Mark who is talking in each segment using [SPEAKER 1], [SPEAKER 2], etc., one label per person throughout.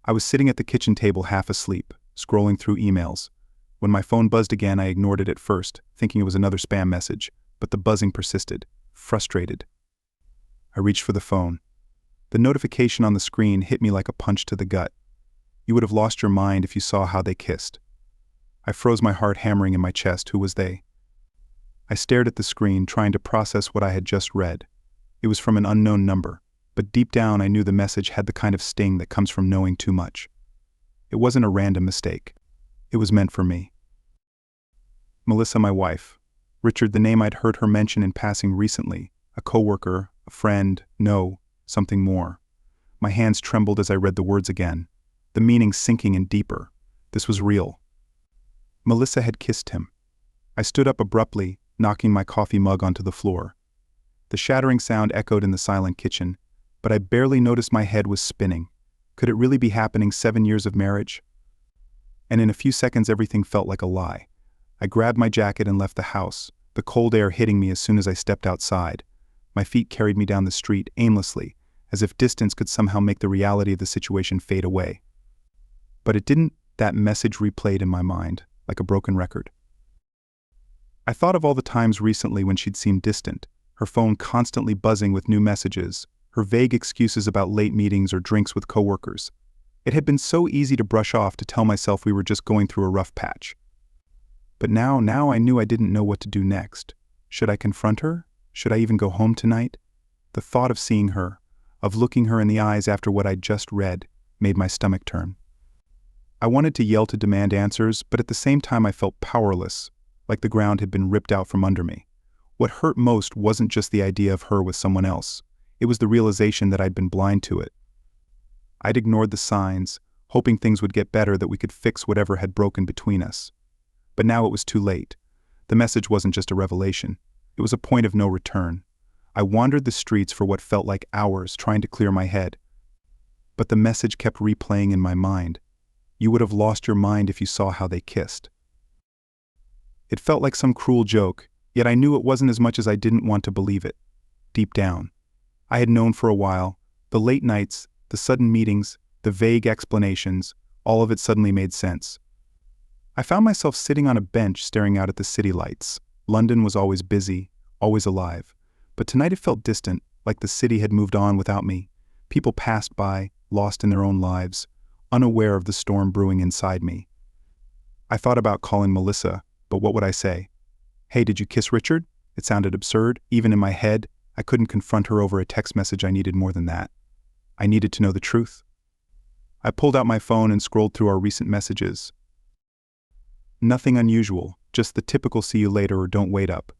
[SPEAKER 1] I was sitting at the kitchen table half asleep, scrolling through emails. When my phone buzzed again, I ignored it at first, thinking it was another spam message, but the buzzing persisted. Frustrated, I reached for the phone. The notification on the screen hit me like a punch to the gut. You would have lost your mind if you saw how they kissed. I froze, my heart hammering in my chest. Who was they? I stared at the screen, trying to process what I had just read. It was from an unknown number, but deep down I knew the message had the kind of sting that comes from knowing too much. It wasn't a random mistake. It was meant for me. Melissa, my wife. Richard, the name I'd heard her mention in passing recently. A coworker, a friend, no, something more. My hands trembled as I read the words again, the meaning sinking in deeper. This was real. Melissa had kissed him. I stood up abruptly, knocking my coffee mug onto the floor. The shattering sound echoed in the silent kitchen, but I barely noticed my head was spinning. Could it really be happening? 7 years of marriage? And in a few seconds everything felt like a lie. I grabbed my jacket and left the house, the cold air hitting me as soon as I stepped outside. My feet carried me down the street aimlessly, as if distance could somehow make the reality of the situation fade away. But it didn't. That message replayed in my mind, like a broken record. I thought of all the times recently when she'd seemed distant, her phone constantly buzzing with new messages, her vague excuses about late meetings or drinks with coworkers. It had been so easy to brush off, to tell myself we were just going through a rough patch. But now I knew I didn't know what to do next. Should I confront her? Should I even go home tonight? The thought of seeing her, of looking her in the eyes after what I'd just read, made my stomach turn. I wanted to yell, to demand answers, but at the same time I felt powerless, like the ground had been ripped out from under me. What hurt most wasn't just the idea of her with someone else. It was the realization that I'd been blind to it. I'd ignored the signs, hoping things would get better, that we could fix whatever had broken between us. But now it was too late. The message wasn't just a revelation. It was a point of no return. I wandered the streets for what felt like hours, trying to clear my head. But the message kept replaying in my mind. You would have lost your mind if you saw how they kissed. It felt like some cruel joke, yet I knew it wasn't, as much as I didn't want to believe it. Deep down, I had known for a while. The late nights, the sudden meetings, the vague explanations, all of it suddenly made sense. I found myself sitting on a bench staring out at the city lights. London was always busy, always alive. But tonight it felt distant, like the city had moved on without me. People passed by, lost in their own lives, unaware of the storm brewing inside me. I thought about calling Melissa, but what would I say? Hey, did you kiss Richard? It sounded absurd. Even in my head, I couldn't confront her over a text message. I needed more than that. I needed to know the truth. I pulled out my phone and scrolled through our recent messages. Nothing unusual, just the typical "see you later" or "don't wait up."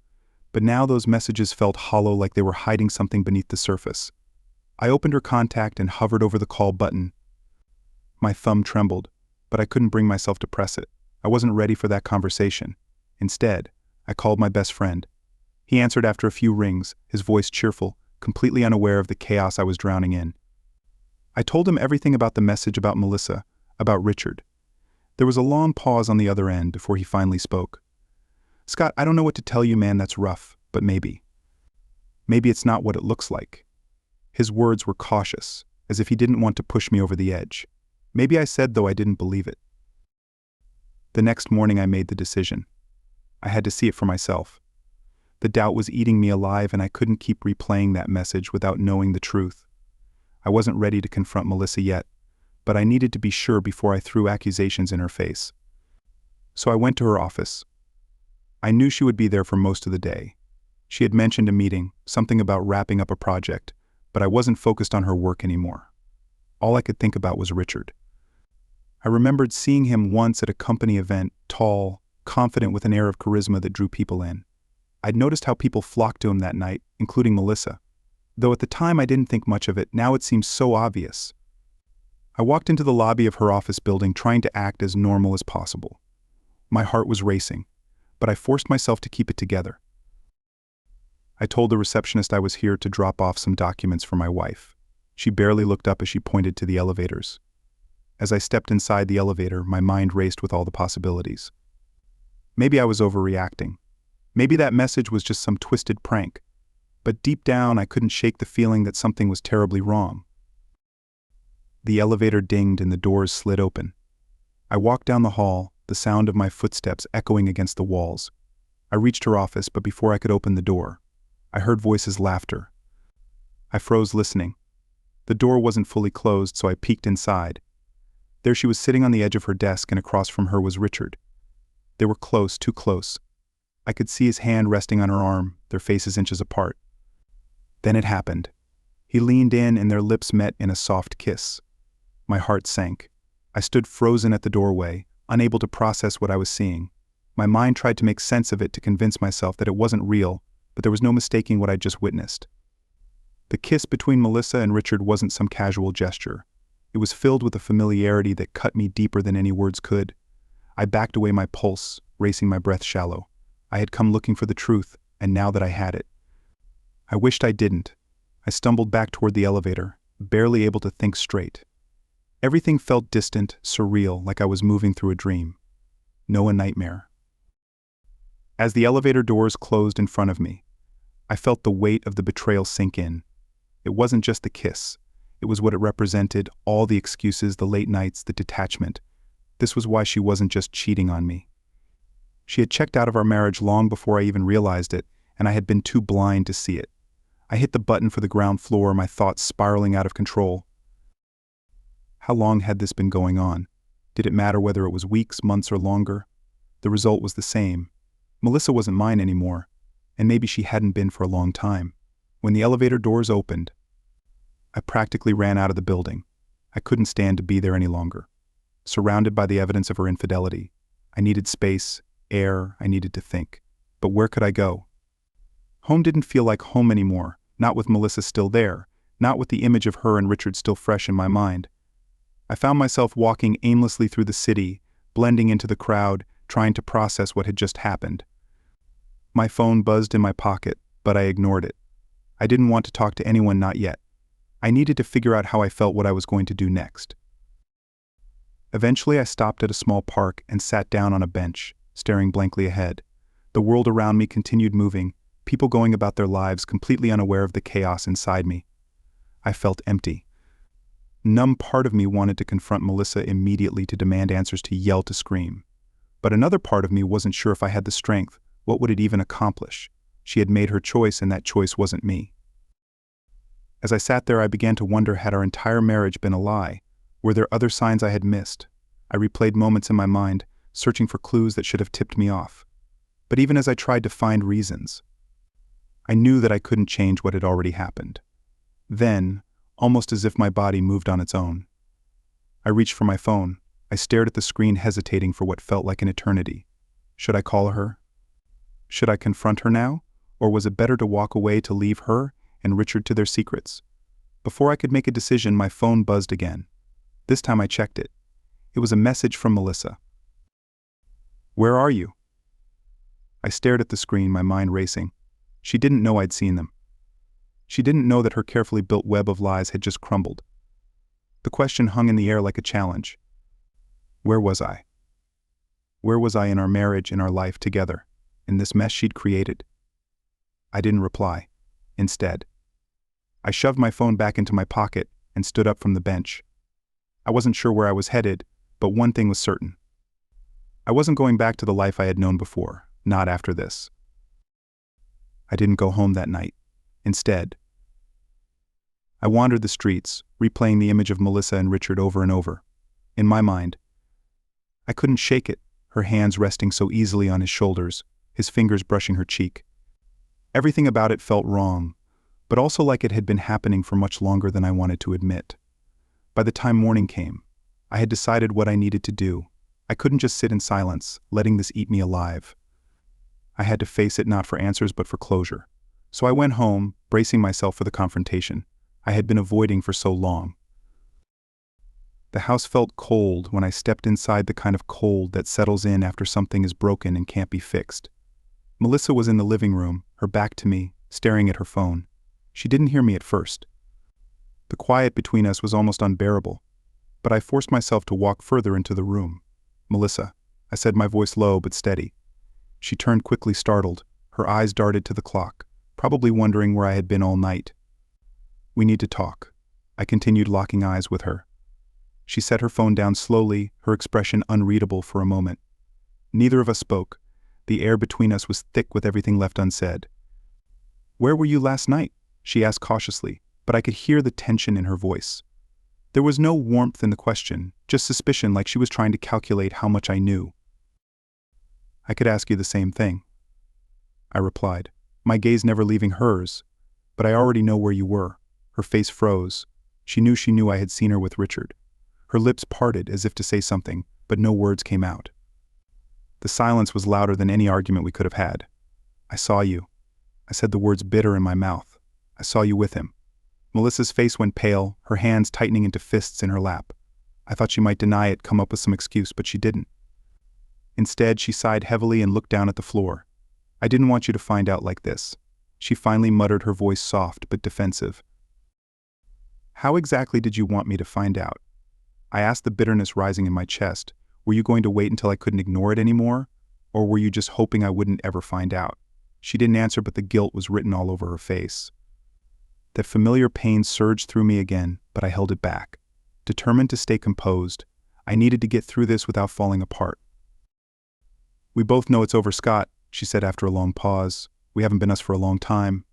[SPEAKER 1] But now those messages felt hollow, like they were hiding something beneath the surface. I opened her contact and hovered over the call button. My thumb trembled, but I couldn't bring myself to press it. I wasn't ready for that conversation. Instead, I called my best friend. He answered after a few rings, his voice cheerful, completely unaware of the chaos I was drowning in. I told him everything about the message, about Melissa, about Richard. There was a long pause on the other end before he finally spoke. Scott, I don't know what to tell you, man. That's rough, but maybe it's not what it looks like. His words were cautious, as if he didn't want to push me over the edge. Maybe I said, though I didn't believe it. The next morning I made the decision. I had to see it for myself. The doubt was eating me alive, and I couldn't keep replaying that message without knowing the truth. I wasn't ready to confront Melissa yet, but I needed to be sure before I threw accusations in her face. So I went to her office. I knew she would be there for most of the day. She had mentioned a meeting, something about wrapping up a project, but I wasn't focused on her work anymore. All I could think about was Richard. I remembered seeing him once at a company event, tall, confident, with an air of charisma that drew people in. I'd noticed how people flocked to him that night, including Melissa. Though at the time I didn't think much of it, now it seems so obvious. I walked into the lobby of her office building, trying to act as normal as possible. My heart was racing, but I forced myself to keep it together. I told the receptionist I was here to drop off some documents for my wife. She barely looked up as she pointed to the elevators. As I stepped inside the elevator, my mind raced with all the possibilities. Maybe I was overreacting. Maybe that message was just some twisted prank. But deep down, I couldn't shake the feeling that something was terribly wrong. The elevator dinged and the doors slid open. I walked down the hall, the sound of my footsteps echoing against the walls. I reached her office, but before I could open the door, I heard voices' laughter. I froze listening. The door wasn't fully closed, so I peeked inside. There she was sitting on the edge of her desk, and across from her was Richard. They were close, too close. I could see his hand resting on her arm, their faces inches apart. Then it happened. He leaned in and their lips met in a soft kiss. My heart sank. I stood frozen at the doorway, unable to process what I was seeing. My mind tried to make sense of it to convince myself that it wasn't real, but there was no mistaking what I'd just witnessed. The kiss between Melissa and Richard wasn't some casual gesture. It was filled with a familiarity that cut me deeper than any words could. I backed away, my pulse racing, my breath shallow. I had come looking for the truth, and now that I had it, I wished I didn't. I stumbled back toward the elevator, barely able to think straight. Everything felt distant, surreal, like I was moving through a dream. No, a nightmare. As the elevator doors closed in front of me, I felt the weight of the betrayal sink in. It wasn't just the kiss. It was what it represented, all the excuses, the late nights, the detachment. This was why she wasn't just cheating on me. She had checked out of our marriage long before I even realized it, and I had been too blind to see it. I hit the button for the ground floor, my thoughts spiraling out of control. How long had this been going on? Did it matter whether it was weeks, months, or longer? The result was the same. Melissa wasn't mine anymore, and maybe she hadn't been for a long time. When the elevator doors opened, I practically ran out of the building. I couldn't stand to be there any longer. Surrounded by the evidence of her infidelity, I needed space, air, I needed to think. But where could I go? Home didn't feel like home anymore, not with Melissa still there, not with the image of her and Richard still fresh in my mind. I found myself walking aimlessly through the city, blending into the crowd, trying to process what had just happened. My phone buzzed in my pocket, but I ignored it. I didn't want to talk to anyone, not yet. I needed to figure out how I felt, what I was going to do next. Eventually, I stopped at a small park and sat down on a bench, staring blankly ahead. The world around me continued moving, people going about their lives completely unaware of the chaos inside me. I felt empty. Numb part of me wanted to confront Melissa immediately, to demand answers, to yell, to scream. But another part of me wasn't sure if I had the strength. What would it even accomplish? She had made her choice, and that choice wasn't me. As I sat there, I began to wonder, had our entire marriage been a lie? Were there other signs I had missed? I replayed moments in my mind, searching for clues that should have tipped me off. But even as I tried to find reasons, I knew that I couldn't change what had already happened. Then, almost as if my body moved on its own, I reached for my phone. I stared at the screen, hesitating for what felt like an eternity. Should I call her? Should I confront her now? Or was it better to walk away, to leave her and Richard to their secrets? Before I could make a decision, my phone buzzed again. This time I checked it. It was a message from Melissa. "Where are you?" I stared at the screen, my mind racing. She didn't know I'd seen them. She didn't know that her carefully built web of lies had just crumbled. The question hung in the air like a challenge. Where was I? Where was I in our marriage, in our life together, in this mess she'd created? I didn't reply. Instead, I shoved my phone back into my pocket and stood up from the bench. I wasn't sure where I was headed, but one thing was certain. I wasn't going back to the life I had known before, not after this. I didn't go home that night. Instead, I wandered the streets, replaying the image of Melissa and Richard over and over. In my mind, I couldn't shake it, her hands resting so easily on his shoulders, his fingers brushing her cheek. Everything about it felt wrong, but also like it had been happening for much longer than I wanted to admit. By the time morning came, I had decided what I needed to do. I couldn't just sit in silence, letting this eat me alive. I had to face it, not for answers but for closure. So I went home, bracing myself for the confrontation I had been avoiding for so long. The house felt cold when I stepped inside, the kind of cold that settles in after something is broken and can't be fixed. Melissa was in the living room, her back to me, staring at her phone. She didn't hear me at first. The quiet between us was almost unbearable, but I forced myself to walk further into the room. "Melissa," I said, my voice low but steady. She turned quickly, startled. Her eyes darted to the clock, probably wondering where I had been all night. "We need to talk," I continued, locking eyes with her. She set her phone down slowly, her expression unreadable for a moment. Neither of us spoke. The air between us was thick with everything left unsaid. "Where were you last night?" she asked cautiously, but I could hear the tension in her voice. There was no warmth in the question, just suspicion, like she was trying to calculate how much I knew. "I could ask you the same thing," I replied, my gaze never leaving hers, "but I already know where you were." Her face froze. She knew I had seen her with Richard. Her lips parted as if to say something, but no words came out. The silence was louder than any argument we could have had. "I saw you." I said the words bitter in my mouth. "I saw you with him." Melissa's face went pale, her hands tightening into fists in her lap. I thought she might deny it, come up with some excuse, but she didn't. Instead, she sighed heavily and looked down at the floor. "I didn't want you to find out like this." She finally muttered, her voice soft but defensive. "How exactly did you want me to find out?" I asked, the bitterness rising in my chest. Were you going to wait until I couldn't ignore it anymore? Or were you just hoping I wouldn't ever find out? She didn't answer, but the guilt was written all over her face. That familiar pain surged through me again, but I held it back. Determined to stay composed, I needed to get through this without falling apart. "We both know it's over, Scott," she said after a long pause. "We haven't been us for a long time."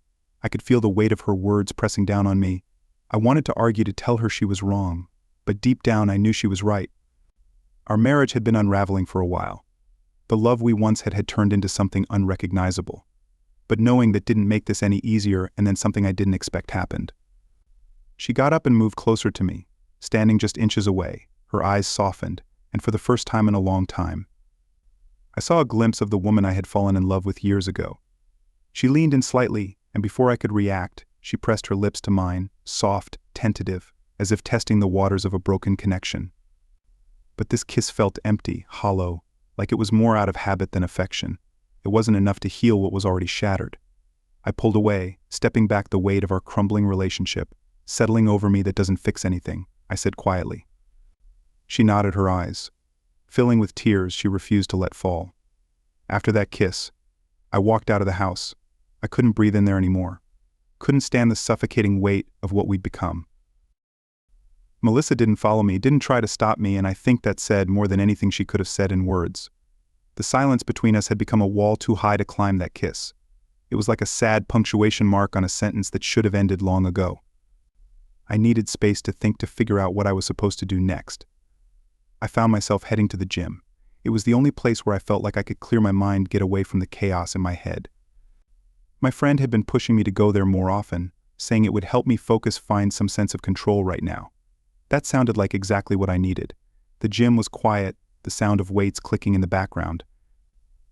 [SPEAKER 1] I could feel the weight of her words pressing down on me. I wanted to argue, to tell her she was wrong, but deep down I knew she was right. Our marriage had been unraveling for a while. The love we once had turned into something unrecognizable. But knowing that didn't make this any easier, and then something I didn't expect happened. She got up and moved closer to me, standing just inches away. Her eyes softened, and for the first time in a long time, I saw a glimpse of the woman I had fallen in love with years ago. She leaned in slightly, and before I could react, she pressed her lips to mine, soft, tentative, as if testing the waters of a broken connection. But this kiss felt empty, hollow, like it was more out of habit than affection. It wasn't enough to heal what was already shattered. I pulled away, stepping back the weight of our crumbling relationship, settling over me that doesn't fix anything, I said quietly. She nodded, her eyes filling with tears she refused to let fall. After that kiss, I walked out of the house. I couldn't breathe in there anymore. Couldn't stand the suffocating weight of what we'd become. Melissa didn't follow me, didn't try to stop me, and I think that said more than anything she could have said in words. The silence between us had become a wall too high to climb that kiss. It was like a sad punctuation mark on a sentence that should have ended long ago. I needed space to think, to figure out what I was supposed to do next. I found myself heading to the gym. It was the only place where I felt like I could clear my mind, get away from the chaos in my head. My friend had been pushing me to go there more often, saying it would help me focus, find some sense of control right now. That sounded like exactly what I needed. The gym was quiet, the sound of weights clicking in the background,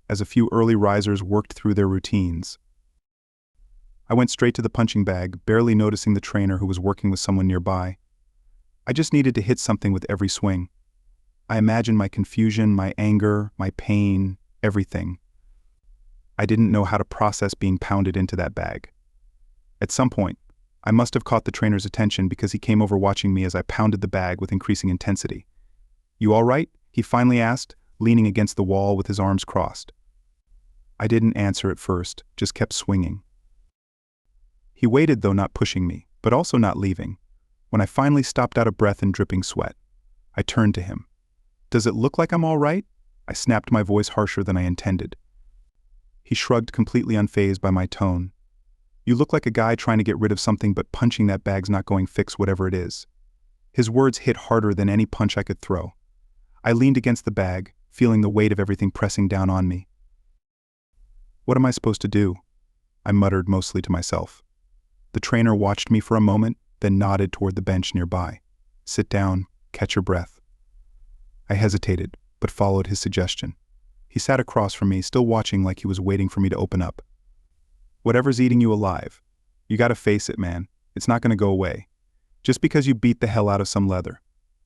[SPEAKER 1] as a few early risers worked through their routines. I went straight to the punching bag, barely noticing the trainer who was working with someone nearby. I just needed to hit something with every swing. I imagined my confusion, my anger, my pain, everything. I didn't know how to process being pounded into that bag. At some point, I must have caught the trainer's attention, because he came over watching me as I pounded the bag with increasing intensity. "You all right?" he finally asked, leaning against the wall with his arms crossed. I didn't answer at first, just kept swinging. He waited, though, not pushing me, but also not leaving. When I finally stopped, out of breath and dripping sweat, I turned to him. "Does it look like I'm all right?" I snapped, my voice harsher than I intended. He shrugged, completely unfazed by my tone. "You look like a guy trying to get rid of something, but punching that bag's not going to fix whatever it is." His words hit harder than any punch I could throw. I leaned against the bag, feeling the weight of everything pressing down on me. "What am I supposed to do?" I muttered, mostly to myself. The trainer watched me for a moment, then nodded toward the bench nearby. "Sit down, catch your breath." I hesitated, but followed his suggestion. He sat across from me, still watching, like he was waiting for me to open up. "Whatever's eating you alive, you gotta face it, man. It's not gonna go away. Just because you beat the hell out of some leather."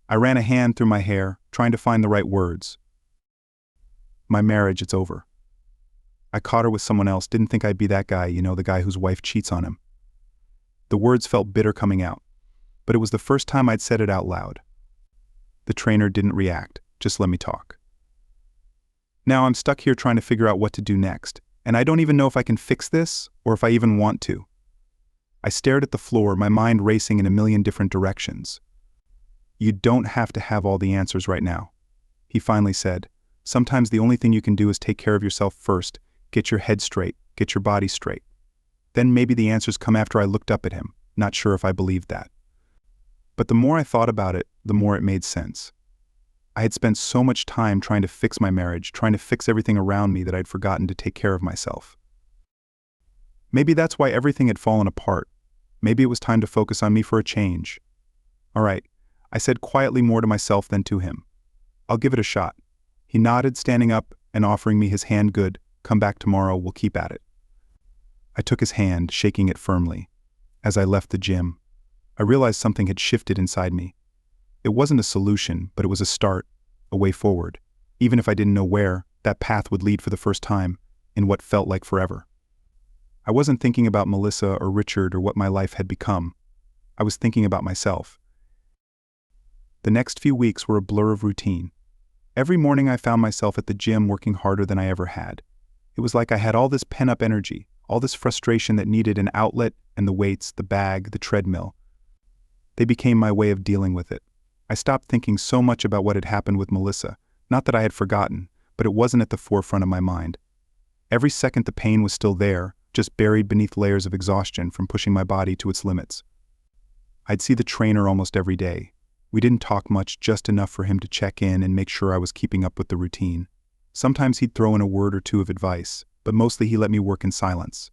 [SPEAKER 1] I ran a hand through my hair, trying to find the right words. "My marriage, it's over. I caught her with someone else, didn't think I'd be that guy, the guy whose wife cheats on him." The words felt bitter coming out, but it was the first time I'd said it out loud. The trainer didn't react, just let me talk. Now I'm stuck here trying to figure out what to do next, and I don't even know if I can fix this, or if I even want to. I stared at the floor, my mind racing in a million different directions. You don't have to have all the answers right now. He finally said, sometimes the only thing you can do is take care of yourself first, get your head straight, get your body straight. Then maybe the answers come after. I looked up at him, not sure if I believed that. But the more I thought about it, the more it made sense. I had spent so much time trying to fix my marriage, trying to fix everything around me, that I'd forgotten to take care of myself. Maybe that's why everything had fallen apart. Maybe it was time to focus on me for a change. All right, I said quietly, more to myself than to him. I'll give it a shot. He nodded, standing up and offering me his hand. Good, come back tomorrow, we'll keep at it. I took his hand, shaking it firmly. As I left the gym, I realized something had shifted inside me. It wasn't a solution, but it was a start, a way forward. Even if I didn't know where, that path would lead for the first time, in what felt like forever. I wasn't thinking about Melissa or Richard or what my life had become. I was thinking about myself. The next few weeks were a blur of routine. Every morning I found myself at the gym working harder than I ever had. It was like I had all this pent-up energy, all this frustration that needed an outlet, and the weights, the bag, the treadmill. They became my way of dealing with it. I stopped thinking so much about what had happened with Melissa. Not that I had forgotten, but it wasn't at the forefront of my mind. Every second the pain was still there, just buried beneath layers of exhaustion from pushing my body to its limits. I'd see the trainer almost every day. We didn't talk much, just enough for him to check in and make sure I was keeping up with the routine. Sometimes he'd throw in a word or two of advice, but mostly he let me work in silence.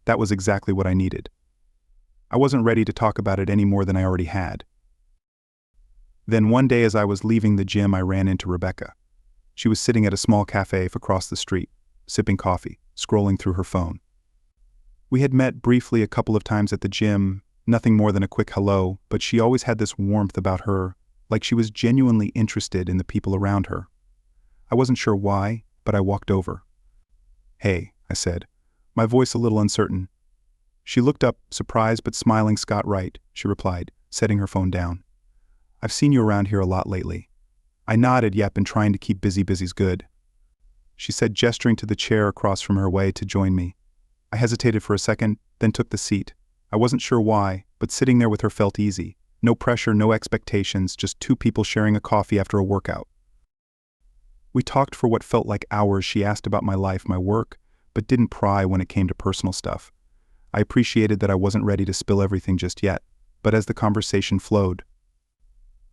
[SPEAKER 1] That was exactly what I needed. I wasn't ready to talk about it any more than I already had. Then one day as I was leaving the gym, I ran into Rebecca. She was sitting at a small cafe across the street, sipping coffee, scrolling through her phone. We had met briefly a couple of times at the gym, nothing more than a quick hello, but she always had this warmth about her, like she was genuinely interested in the people around her. I wasn't sure why, but I walked over. "Hey," I said, my voice a little uncertain. She looked up, surprised but smiling. "Scott, right," she replied, setting her phone down. "I've seen you around here a lot lately." I nodded. "Yep, been trying to keep busy. Busy's good," she said, gesturing to the chair across from her way to join me. I hesitated for a second, then took the seat. I wasn't sure why, but sitting there with her felt easy. No pressure, no expectations, just two people sharing a coffee after a workout. We talked for what felt like hours. She asked about my life, my work, but didn't pry when it came to personal stuff. I appreciated that I wasn't ready to spill everything just yet, but as the conversation flowed,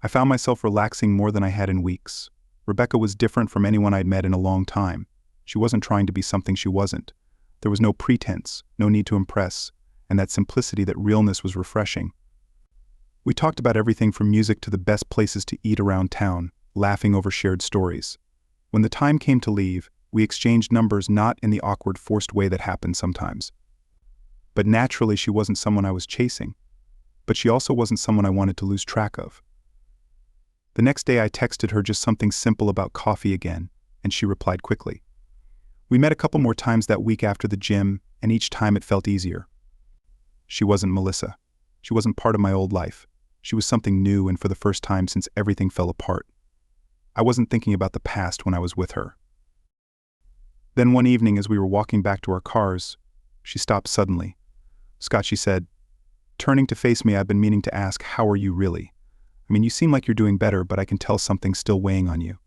[SPEAKER 1] I found myself relaxing more than I had in weeks. Rebecca was different from anyone I'd met in a long time. She wasn't trying to be something she wasn't. There was no pretense, no need to impress, and that simplicity, that realness was refreshing. We talked about everything from music to the best places to eat around town, laughing over shared stories. When the time came to leave, we exchanged numbers, not in the awkward, forced way that happens sometimes. But naturally, she wasn't someone I was chasing. But she also wasn't someone I wanted to lose track of. The next day I texted her just something simple about coffee again, and she replied quickly. We met a couple more times that week after the gym, and each time it felt easier. She wasn't Melissa. She wasn't part of my old life. She was something new, and for the first time since everything fell apart. I wasn't thinking about the past when I was with her. Then one evening as we were walking back to our cars, she stopped suddenly. "Scott," she said, turning to face me, "I've been meaning to ask, how are you really? I mean, you seem like you're doing better, but I can tell something's still weighing on you."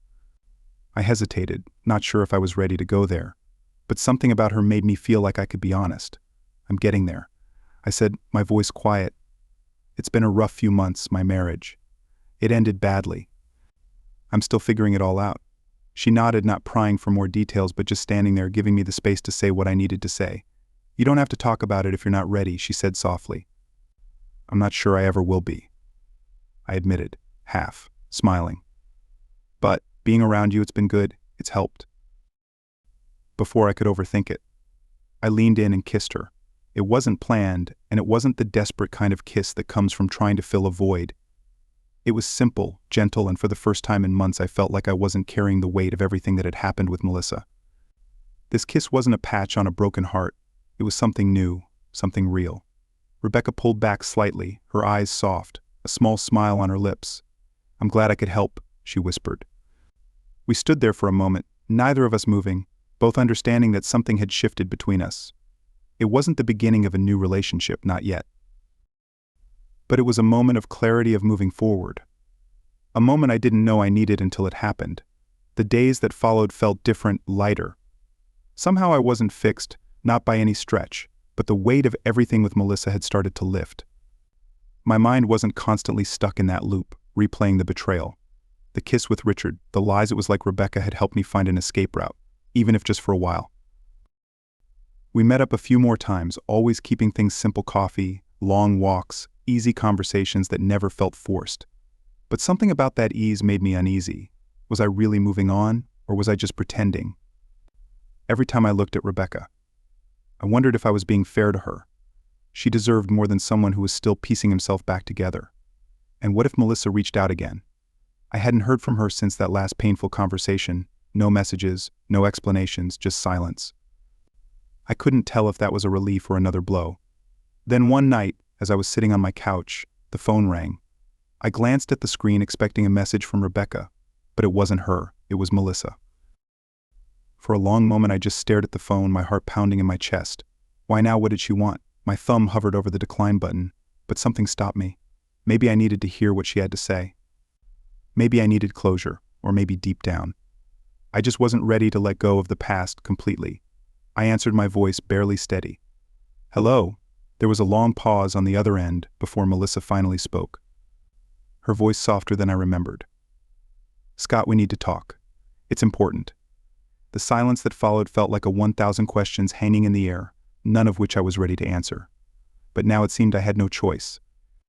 [SPEAKER 1] I hesitated, not sure if I was ready to go there, but something about her made me feel like I could be honest. "I'm getting there," I said, my voice quiet. "It's been a rough few months, my marriage. It ended badly. I'm still figuring it all out." She nodded, not prying for more details, but just standing there, giving me the space to say what I needed to say. "You don't have to talk about it if you're not ready," she said softly. "I'm not sure I ever will be," I admitted, half smiling. "But being around you, it's been good. It's helped." Before I could overthink it, I leaned in and kissed her. It wasn't planned, and it wasn't the desperate kind of kiss that comes from trying to fill a void. It was simple, gentle, and for the first time in months I felt like I wasn't carrying the weight of everything that had happened with Melissa. This kiss wasn't a patch on a broken heart. It was something new, something real. Rebecca pulled back slightly, her eyes soft, a small smile on her lips. "I'm glad I could help," she whispered. We stood there for a moment, neither of us moving, both understanding that something had shifted between us. It wasn't the beginning of a new relationship, not yet. But it was a moment of clarity, of moving forward. A moment I didn't know I needed until it happened. The days that followed felt different, lighter. Somehow I wasn't fixed, not by any stretch, but the weight of everything with Melissa had started to lift. My mind wasn't constantly stuck in that loop, replaying the betrayal. The kiss with Richard, the lies. It was like Rebecca had helped me find an escape route, even if just for a while. We met up a few more times, always keeping things simple: coffee, long walks, easy conversations that never felt forced. But something about that ease made me uneasy. Was I really moving on, or was I just pretending? Every time I looked at Rebecca, I wondered if I was being fair to her. She deserved more than someone who was still piecing himself back together. And what if Melissa reached out again? I hadn't heard from her since that last painful conversation. No messages, no explanations, just silence. I couldn't tell if that was a relief or another blow. Then one night, as I was sitting on my couch, the phone rang. I glanced at the screen expecting a message from Rebecca, but it wasn't her, it was Melissa. For a long moment I just stared at the phone, my heart pounding in my chest. Why now? What did she want? My thumb hovered over the decline button, but something stopped me. Maybe I needed to hear what she had to say. Maybe I needed closure, or maybe deep down, I just wasn't ready to let go of the past completely. I answered, my voice barely steady. Hello? There was a long pause on the other end before Melissa finally spoke. Her voice softer than I remembered. Scott, we need to talk. It's important. The silence that followed felt like 1,000 questions hanging in the air, none of which I was ready to answer. But now it seemed I had no choice.